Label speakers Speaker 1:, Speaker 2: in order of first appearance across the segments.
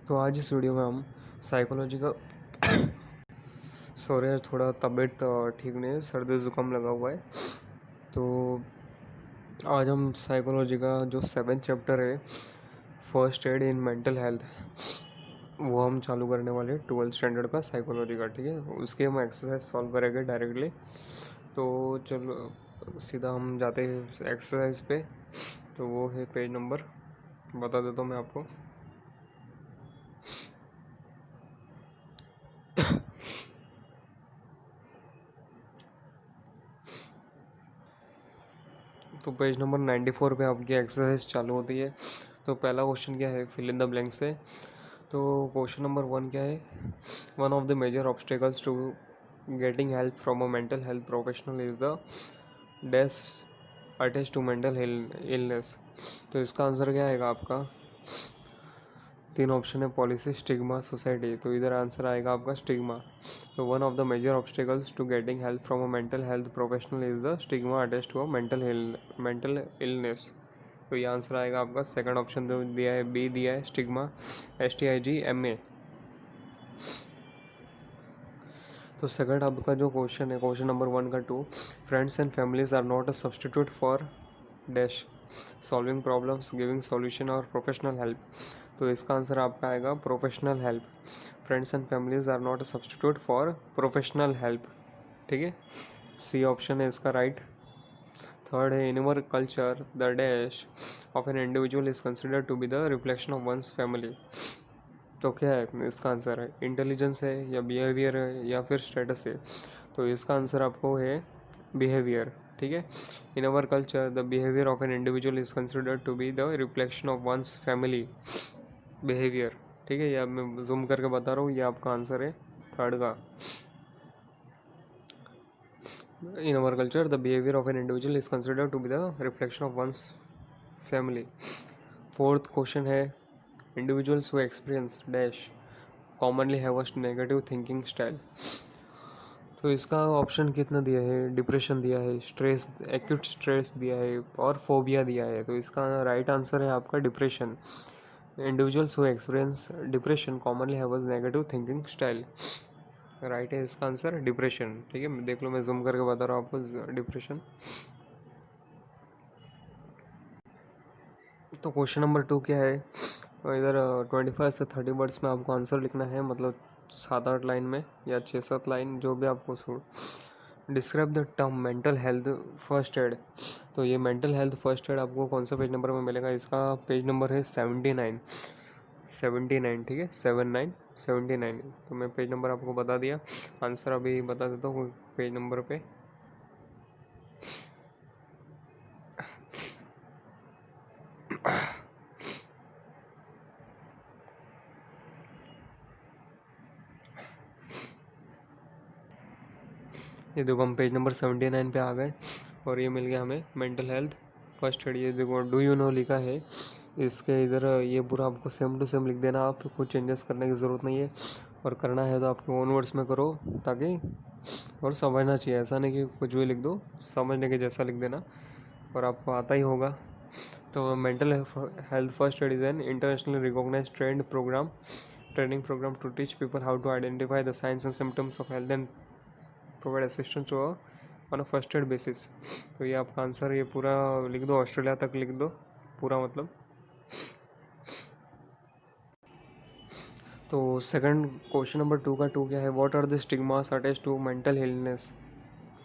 Speaker 1: तो आज इस वीडियो में हम साइकोलॉजी का सॉरी थोड़ा तबीयत ठीक नहीं है, सर्दी ज़ुकाम लगा हुआ है। तो आज हम साइकोलॉजी का जो 7th चैप्टर है, first aid in mental health, वो हम चालू करने वाले हैं 12th स्टैंडर्ड का साइकोलॉजी का। ठीक है, उसके हम एक्सरसाइज सॉल्व करेंगे डायरेक्टली। तो चलो सीधा हम जाते हैं एक्सरसाइज पे। तो वो है पेज नंबर, बता देता हूँ मैं आपको। तो पेज नंबर 94 पे आपकी एक्सरसाइज चालू होती है। तो पहला क्वेश्चन क्या है, फिल इन द ब्लैंक्स है। तो क्वेश्चन नंबर 1 क्या है, one of the major obstacles to getting help from a mental health professional is the dash attach to mental illness. तो इसका आंसर क्या आएगा आपका, तीन ऑप्शन है, पॉलिसी, स्टिग्मा, सोसाइटी। तो इधर आंसर आएगा आपका स्टिग्मा। तो one of the major obstacles to getting help from a mental health professional is the stigma attach to a mental illness. तो ये आंसर आएगा आपका सेकंड ऑप्शन जो दिया है, बी दिया है, स्टिग्मा, STIGMA। तो सेकंड आपका जो क्वेश्चन है, क्वेश्चन नंबर 1 का 2, friends and families are not a substitute for dash solving problems, giving solution और प्रोफेशनल हेल्प। तो इसका आंसर आपका आएगा professional help. Friends and families are not a substitute for professional help. ठीक है, C option है इसका राइट। थर्ड है, in our culture the dash of an individual is considered to be the reflection of one's family. तो क्या है इसका answer, है इंटेलिजेंस है या बिहेवियर है या फिर स्टेटस है। तो इसका आंसर आपको है बिहेवियर। ठीक है, in our culture the behaviour of an individual is considered to be the reflection of one's family, behaviour. ठीक है, ये अब मैं जूम करके बता रहा हूँ, ये आपका आंसर है थर्ड का। In our culture the behaviour of an individual is considered to be the reflection of one's family. Fourth question है, individuals who experience dash commonly have a negative thinking style. तो इसका option कितना दिया है, depression दिया है, stress, acute stress दिया है और फोबिया दिया है। तो इसका राइट आंसर है आपका depression. Individuals who experience depression commonly have a negative thinking style. Right है इसका आंसर डिप्रेशन। ठीक है, देख लो मैं जूम करके बता रहा हूँ आपको डिप्रेशन। तो क्वेश्चन नंबर 2 क्या है, इधर 25 से 30 वर्ड्स में आपको आंसर लिखना है, मतलब 7-8 लाइन में या 6-7 लाइन, जो भी आपको describe the term mental health first add. तो ये मेंटल हेल्थ फर्स्ट एड आपको कौन सा पेज नंबर में मिलेगा, इसका पेज नंबर है 79। 79, ठीक है, 79। तो मैं पेज नंबर आपको बता दिया, आंसर अभी बता देता हूँ पेज नंबर पे। ये देखो हम पेज नंबर 79 पे आ गए और ये मिल गया हमें मेंटल हेल्थ फर्स्ट एड। ये देखो डू यू नो लिखा है, इसके इधर ये पूरा आपको सेम टू सेम लिख देना, आप कुछ चेंजेस करने की ज़रूरत नहीं है, और करना है तो आपके ओन वर्ड्स में करो ताकि, और समझना चाहिए, ऐसा नहीं कि कुछ भी लिख दो, समझने के जैसा लिख देना और आपको आता ही होगा। तो mental health first aid is an internationally recognised training programme to teach people how to identify the science and symptoms of health and provide assistance to on a first aid basis. तो ये आपका answer, ये पूरा लिख दो, Australia तक लिख दो पूरा मतलब। तो सेकंड क्वेश्चन नंबर 2 का 2 क्या है, what are the stigmas attach to mental illness.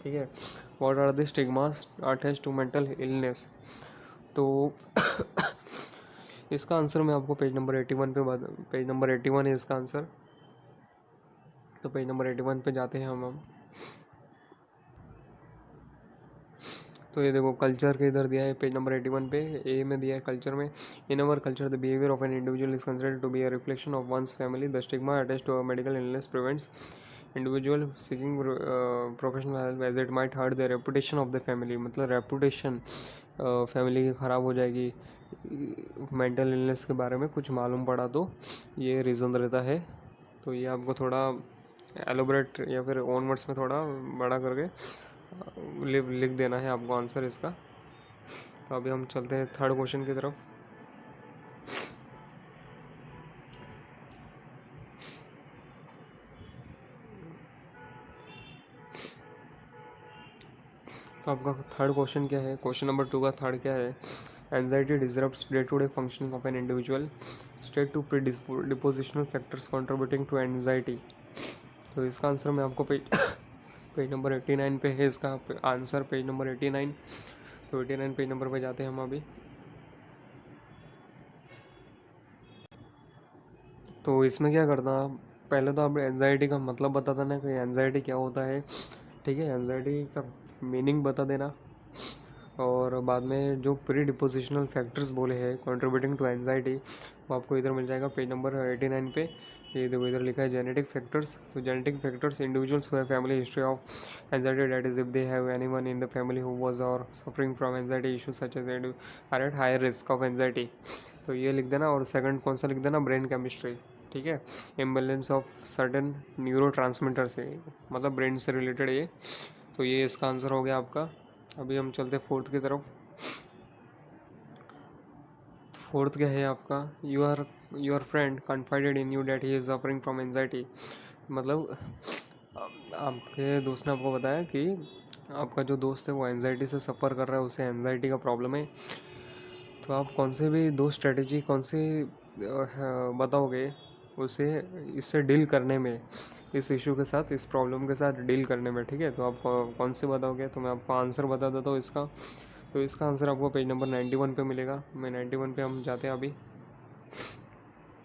Speaker 1: ठीक है, what are the stigmas attach to mental illness. तो इसका आंसर मैं आपको पेज नंबर 81 पे पेज नंबर 81 है इसका आंसर। तो पेज नंबर 81 पे जाते हैं हम। तो ये देखो कल्चर के इधर दिया है पेज नंबर 81 पे, ए में दिया है कल्चर में, in our culture the behaviour of an individual is considered to be a reflection of one's family, the stigma attached to a medical illness prevents individual seeking professional help as it might hurt the reputation of the family. मतलब reputation family की ख़राब हो जाएगी, mental illness के बारे में कुछ मालूम पड़ा तो ये रीज़न रहता है। तो ये आपको थोड़ा एलोबरेट या फिर ओन वर्ड्स में थोड़ा बड़ा करके लिख देना है आपको आंसर इसका। तो अभी हम चलते हैं थर्ड क्वेश्चन की तरफ। तो आपका थर्ड क्वेश्चन क्या है, क्वेश्चन नंबर 2 का थर्ड क्या है, anxiety disrupts day to day functioning of an individual, state to predispositional factors contributing to anxiety. तो इसका आंसर मैं आपको पेज नंबर 89 पे है इसका आंसर, पेज नंबर 89। तो 89 पेज नंबर पे जाते हैं हम अभी। तो इसमें क्या करना, पहले तो आप एनजाइटी का मतलब बता देना कि एनजाइटी क्या होता है, ठीक है, एनजाइटी का मीनिंग बता देना, और बाद में जो प्री डिपोजिशनल फैक्टर्स बोले हैं कंट्रीब्यूटिंग टू एनजाइटी वो आपको इधर मिल जाएगा पेज नंबर 89 पे। ये देखो इधर लिखा है जेनेटिक फैक्टर्स। तो genetic factors, individuals who have family history of anxiety, that is if they have anyone in the family who was और suffering from anxiety issue such as are at higher risk of anxiety. तो ये लिख देना। और second कौन सा लिख देना, ब्रेन केमिस्ट्री, ठीक है, imbalance of certain neuro transmitter से, मतलब ब्रेन से रिलेटेड ये। तो ये इसका आंसर हो गया आपका। अभी हम चलते फोर्थ की तरफ। फोर्थ क्या है आपका, your friend कन्फाइडेड in you that he is suffering from anxiety. मतलब आपके दोस्त ने आपको बताया कि आपका जो दोस्त है वो एंजाइटी से सफ़र कर रहा है, उसे एंजाइटी का प्रॉब्लम है। तो आप कौन से भी दो स्ट्रेटजी कौन सी बताओगे उसे इससे डील करने में, इस इशू के साथ, इस प्रॉब्लम के साथ डील करने में, ठीक है। तो आप कौन से बताओगे, तो मैं आपको आंसर बता देता हूँ इसका। तो इसका आंसर आपको पेज नंबर 91 पे मिलेगा। मैं 91 पे हम जाते हैं अभी,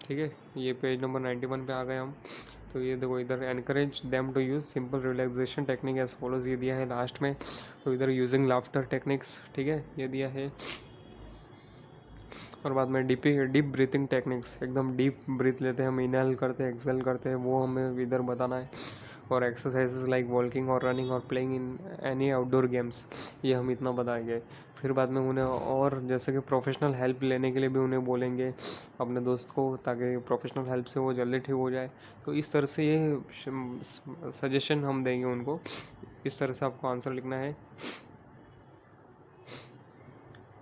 Speaker 1: ठीक है। ये पेज नंबर 91 पे आ गए हम। तो ये देखो इधर encourage them to use simple relaxation technique as follows, ये दिया है लास्ट में। तो इधर यूजिंग लाफ्टर टेक्निक्स, ठीक है, ये दिया है। और बाद में डीप ब्रीथिंग टेक्निक्स, एकदम डीप ब्रीथ लेते हैं हम, इनहेल करते हैं, एक्सहेल करते हैं, वो हमें इधर बताना है। और एक्सरसाइजेज लाइक वॉकिंग और रनिंग और playing in any outdoor games, ये हम इतना बताएंगे। फिर बाद में उन्हें और जैसे कि प्रोफेशनल हेल्प लेने के लिए भी उन्हें बोलेंगे अपने दोस्त को, ताकि प्रोफेशनल हेल्प से वो जल्दी ठीक हो जाए। तो इस तरह से ये सजेशन हम देंगे उनको। इस तरह से आपको आंसर लिखना है।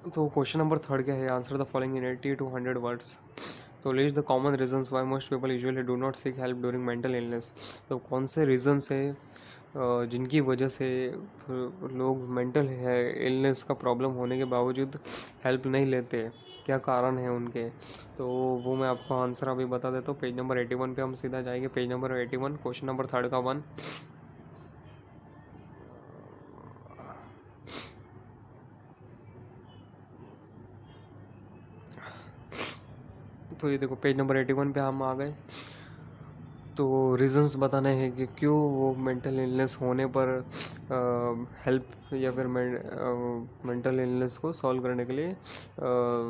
Speaker 1: तो क्वेश्चन नंबर थर्ड क्या है, answer the following in 80 to 100 words. तो list the common reasons why most people usually do not seek help during mental illness. तो कौन से रीजंस है जिनकी वजह से लोग मेंटल इलनेस का प्रॉब्लम होने के बावजूद हेल्प नहीं लेते, क्या कारण है उनके। तो वो मैं आपको आंसर अभी बता देता हूँ। पेज नंबर 81 पे हम सीधा जाएंगे। Page number 81 question number third का 1। तो ये देखो पेज नंबर 81 पे हम आ गए। तो रीज़न्स बताने हैं कि क्यों वो मेंटल इलनेस होने पर हेल्प या फिर मेंटल इलनेस को सॉल्व करने के लिए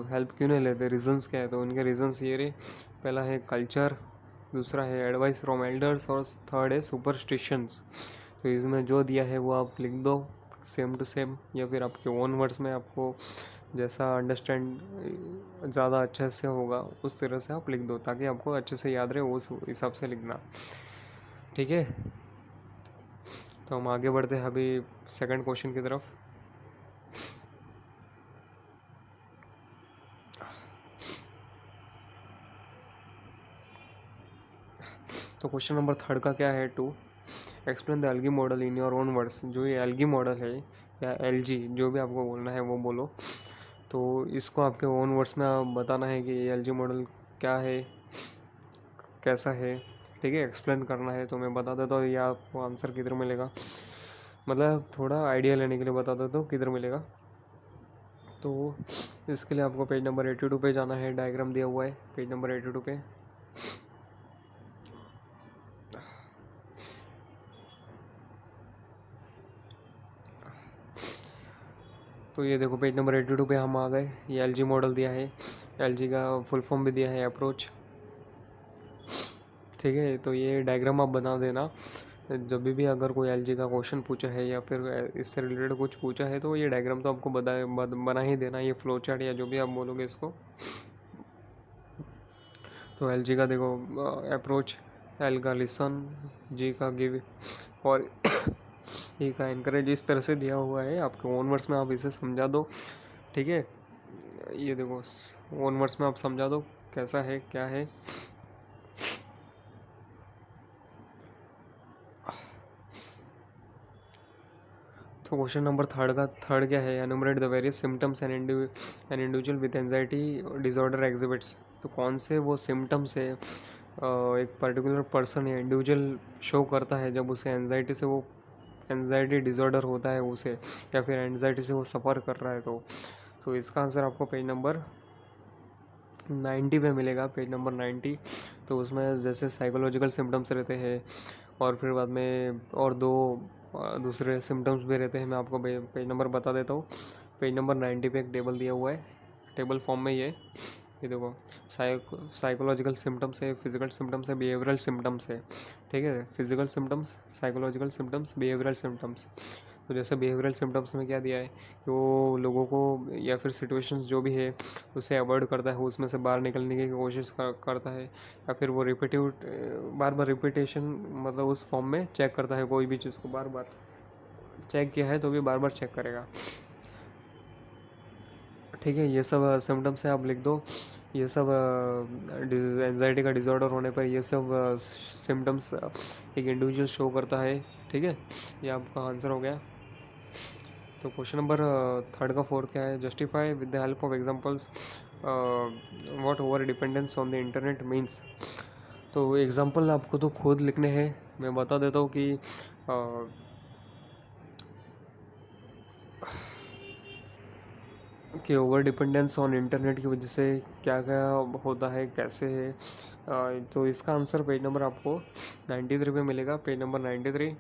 Speaker 1: हेल्प क्यों नहीं लेते, रीज़न्स क्या है। तो उनके रीज़न्स ये रहे, पहला है कल्चर, दूसरा है एडवाइस फ्रॉम एल्डर्स, और थर्ड है सुपरस्टिशंस। तो इसमें जो दिया है वो आप लिख दो सेम टू सेम, या फिर आपके ओन वर्ड्स में, आपको जैसा अंडरस्टैंड ज़्यादा अच्छे से होगा उस तरह से आप लिख दो, ताकि आपको अच्छे से याद रहे, उस हिसाब से लिखना, ठीक है। तो हम आगे बढ़ते हैं अभी सेकंड क्वेश्चन की तरफ। तो क्वेश्चन नंबर थर्ड का क्या है, 2, explain the algae model in your own words. जो ये एल्गी मॉडल है या एलजी, जो भी आपको बोलना है वो बोलो। तो इसको आपके ओन वर्ड्स में आप बताना है कि ये एलजी मॉडल क्या है, कैसा है, ठीक है, एक्सप्लेन करना है। तो मैं बता देता हूँ ये आपको आंसर किधर मिलेगा, मतलब थोड़ा आइडिया लेने के लिए बता देता हूँ किधर मिलेगा। तो इसके लिए आपको पेज नंबर 82 पे जाना है, डायग्राम दिया हुआ है पेज नंबर 82 पे। तो ये देखो पेज नंबर 82 पे हम आ गए। ये एलजी मॉडल दिया है, एलजी का फुल फॉर्म भी दिया है अप्रोच, ठीक है। तो ये डायग्राम आप बना देना जब भी अगर कोई एलजी का क्वेश्चन पूछा है या फिर इससे रिलेटेड कुछ पूछा है, तो ये डायग्राम तो आपको बना ही देना, ये फ्लो चार्ट या जो भी आप बोलोगे इसको। तो एलजी का देखो अप्रोच, एल का लिसन, जी का गिव, और ई का इनकरेज, इस तरह से दिया हुआ है। आपके ओन वर्ड्स में आप इसे समझा दो, ठीक है। ये देखो ओन वर्ड्स में आप समझा दो कैसा है क्या है। तो क्वेश्चन नंबर थर्ड क्या है, enumerate the various symptoms an individual with anxiety disorder exhibits. तो कौन से वो सिम्टम्स है एक पर्टिकुलर पर्सन या इंडिविजुअल शो करता है जब उसे एंजाइटी से वो एंजाइटी डिसऑर्डर होता है उसे, या फिर एंजाइटी से वो सफ़र कर रहा है। तो इसका आंसर आपको पेज नंबर 90 पे मिलेगा, पेज नंबर 90। तो उसमें जैसे साइकोलॉजिकल सिम्टम्स रहते हैं और फिर बाद में और दो दूसरे सिम्टम्स भी रहते हैं। मैं आपको पेज नंबर बता देता हूँ। पेज नंबर 90 पे एक टेबल दिया हुआ है, टेबल फॉर्म में ये देखो, साइकोलॉजिकल सिम्टम्स है, फिजिकल सिम्टम्स है, बिहेवियरल सिम्टम्स है। ठीक है, physical symptoms, psychological symptoms, behavioural symptoms. तो जैसे बिहेवियरल सिम्टम्स में क्या दिया है कि वो लोगों को या फिर सिचुएशंस जो भी है उसे अवॉइड करता है, उसमें से बाहर निकलने की कोशिश करता है, या फिर वो बार बार रिपीटेशन मतलब उस फॉर्म में चेक करता है, कोई भी चीज़ को बार बार चेक किया है तो भी बार बार चेक करेगा। ठीक है, ये सब सिम्टम्स है, आप लिख दो। ये सब एंजाइटी का डिसऑर्डर होने पर ये सब सिम्टम्स एक इंडिविजुअल शो करता है। ठीक है, ये आपका आंसर हो गया। तो क्वेश्चन नंबर थर्ड का फोर्थ क्या है, justify with the help of examples what over dependence on the internet means. तो एग्जांपल आपको तो खुद लिखने हैं, मैं बता देता हूँ कि ओवर डिपेंडेंस ऑन इंटरनेट की वजह से क्या क्या होता है, कैसे है। तो इसका आंसर पेज नंबर आपको 93 पे मिलेगा, पेज नंबर 93।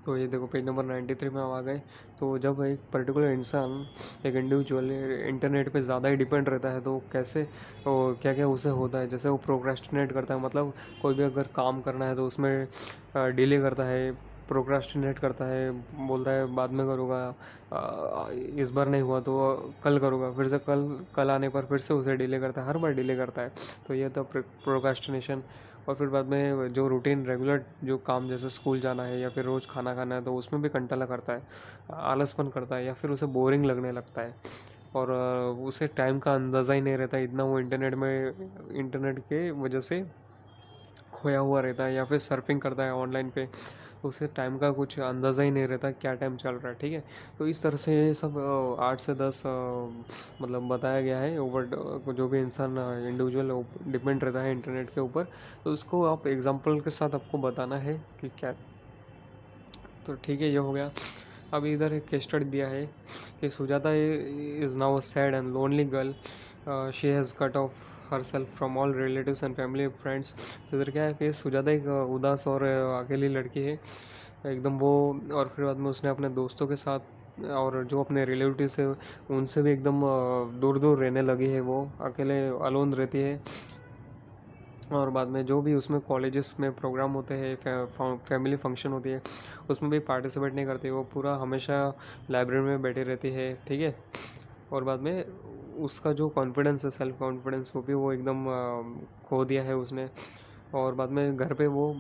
Speaker 1: तो ये देखो, पेज नंबर 93 में हम आ गए। तो जब एक पर्टिकुलर इंसान, एक इंडिविजुअल इंटरनेट पे ज़्यादा ही डिपेंड रहता है तो कैसे क्या क्या उसे होता है, जैसे वो प्रोक्रेस्टिनेट करता है, मतलब कोई भी अगर काम करना है तो उसमें डिले करता है, प्रोक्रास्टिनेट करता है, बोलता है बाद में करूँगा, इस बार नहीं हुआ तो कल करूँगा, फिर से कल कल आने पर फिर से उसे डिले करता है, हर बार डिले करता है। तो ये तो प्रोक्रास्टिनेशन। और फिर बाद में जो रूटीन रेगुलर जो काम, जैसे स्कूल जाना है या फिर रोज़ खाना खाना है, तो उसमें भी कंटाला करता है, आलसपन करता है, या फिर उसे बोरिंग लगने लगता है, और उसे टाइम का अंदाज़ा ही नहीं रहता, इतना वो इंटरनेट के वजह से खोया हुआ रहता है, या फिर सर्फिंग करता है ऑनलाइन पे, तो उसे टाइम का कुछ अंदाज़ा ही नहीं रहता क्या टाइम चल रहा है। ठीक है, तो इस तरह से ये सब 8 से 10 मतलब बताया गया है ओवर, जो भी इंसान इंडिविजुअल डिपेंड रहता है इंटरनेट के ऊपर, तो उसको आप एग्जांपल के साथ आपको बताना है कि क्या। तो ठीक है, ये हो गया। अब इधर एक केस स्टडी दिया है कि Sujata is now a sad and lonely girl, she has cut of her self from all relatives and family friends. तो इधर क्या है कि सुजाता एक उदास और अकेली लड़की है एकदम वो, और फिर बाद में उसने अपने दोस्तों के साथ और जो अपने रिलेटिव्स है उनसे भी एकदम दूर दूर रहने लगी है, वो अकेले अलोन रहती है। और बाद में जो भी उसमें कॉलेजेस में प्रोग्राम होते हैं, फैमिली फंक्शन होती है, उसमें भी पार्टिसिपेट नहीं करती, वो पूरा हमेशा लाइब्रेरी में बैठी रहती है। ठीक है, और बाद में उसका जो कॉन्फिडेंस है, सेल्फ कॉन्फिडेंस, वो भी वो एकदम खो दिया है उसने। और बाद में घर पे वो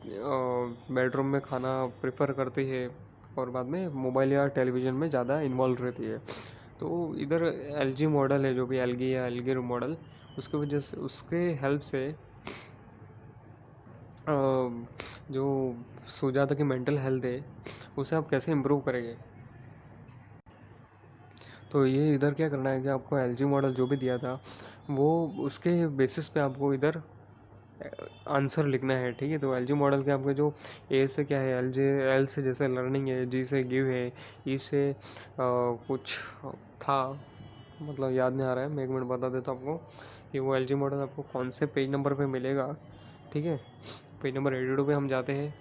Speaker 1: बेडरूम में खाना प्रेफर करती है, और बाद में मोबाइल या टेलीविज़न में ज़्यादा इन्वॉल्व रहती है। तो इधर एलजी मॉडल है, जो भी एलगी या एलगी मॉडल, उसके वजह से उसके हेल्प से जो सुजाता की मेंटल हेल्थ है उसे आप कैसे इम्प्रूव करेंगे। तो ये इधर क्या करना है कि आपको एलजी मॉडल जो भी दिया था वो उसके बेसिस पे आपको इधर आंसर लिखना है। ठीक है, तो एलजी मॉडल के आपके जो ए से क्या है, एल से जैसे लर्निंग है, जी से गिव है, ई से कुछ था, मतलब याद नहीं आ रहा है, मैं एक मिनट बता देता हूँ आपको कि वो एलजी मॉडल आपको कौन से पेज नंबर पे मिलेगा। ठीक है, पेज नंबर 82 पे हम जाते हैं।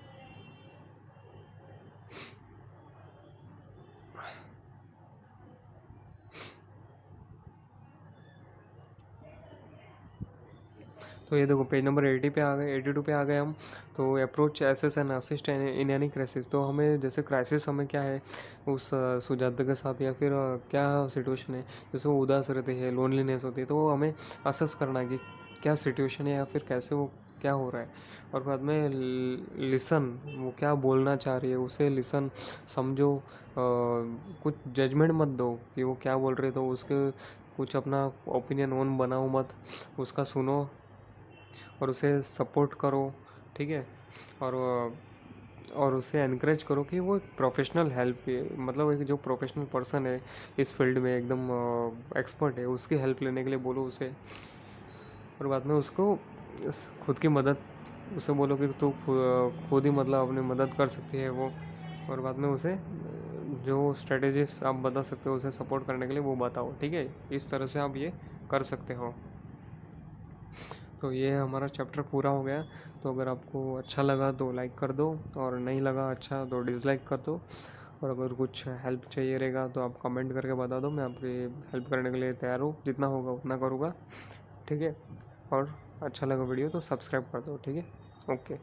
Speaker 1: तो ये देखो, पेज नंबर 80 पे आ गए, 82 पे आ गए हम। तो approach assess and assist in any crisis. तो हमें जैसे क्राइसिस हमें क्या है उस सुजाता के साथ, या फिर क्या सिचुएशन है, जैसे वो उदास रहते हैं, लोनलीनेस होती है, तो वो हमें असेस करना है कि क्या सिचुएशन है या फिर कैसे वो क्या हो रहा है। और बाद में लिसन, वो क्या बोलना चाह रही है उसे लिसन, समझो, कुछ जजमेंट मत दो कि वो क्या बोल रहे, तो उसके कुछ अपना ओपिनियन ओन बनाओ मत, उसका सुनो और उसे सपोर्ट करो। ठीक है, और और उसे एनकरेज करो कि वो एक प्रोफेशनल हेल्प, मतलब एक जो प्रोफेशनल पर्सन है इस फील्ड में एकदम एक्सपर्ट है, उसकी हेल्प लेने के लिए बोलो उसे। और बाद में उसको खुद की मदद, उसे बोलो कि तू खुद ही मतलब अपनी मदद कर सकती है वो। और बाद में उसे जो स्ट्रेटेजीज आप बता सकते हो उसे सपोर्ट करने के लिए वो बताओ, ठीक है। इस तरह से आप ये कर सकते हो। तो ये हमारा चैप्टर पूरा हो गया। तो अगर आपको अच्छा लगा तो लाइक कर दो, और नहीं लगा अच्छा तो डिसलाइक कर दो। और अगर कुछ हेल्प चाहिए रहेगा तो आप कमेंट करके बता दो, मैं आपकी हेल्प करने के लिए तैयार हूँ, जितना होगा उतना करूँगा, ठीक है। और अच्छा लगा वीडियो तो सब्सक्राइब कर दो, ठीक है। ओके।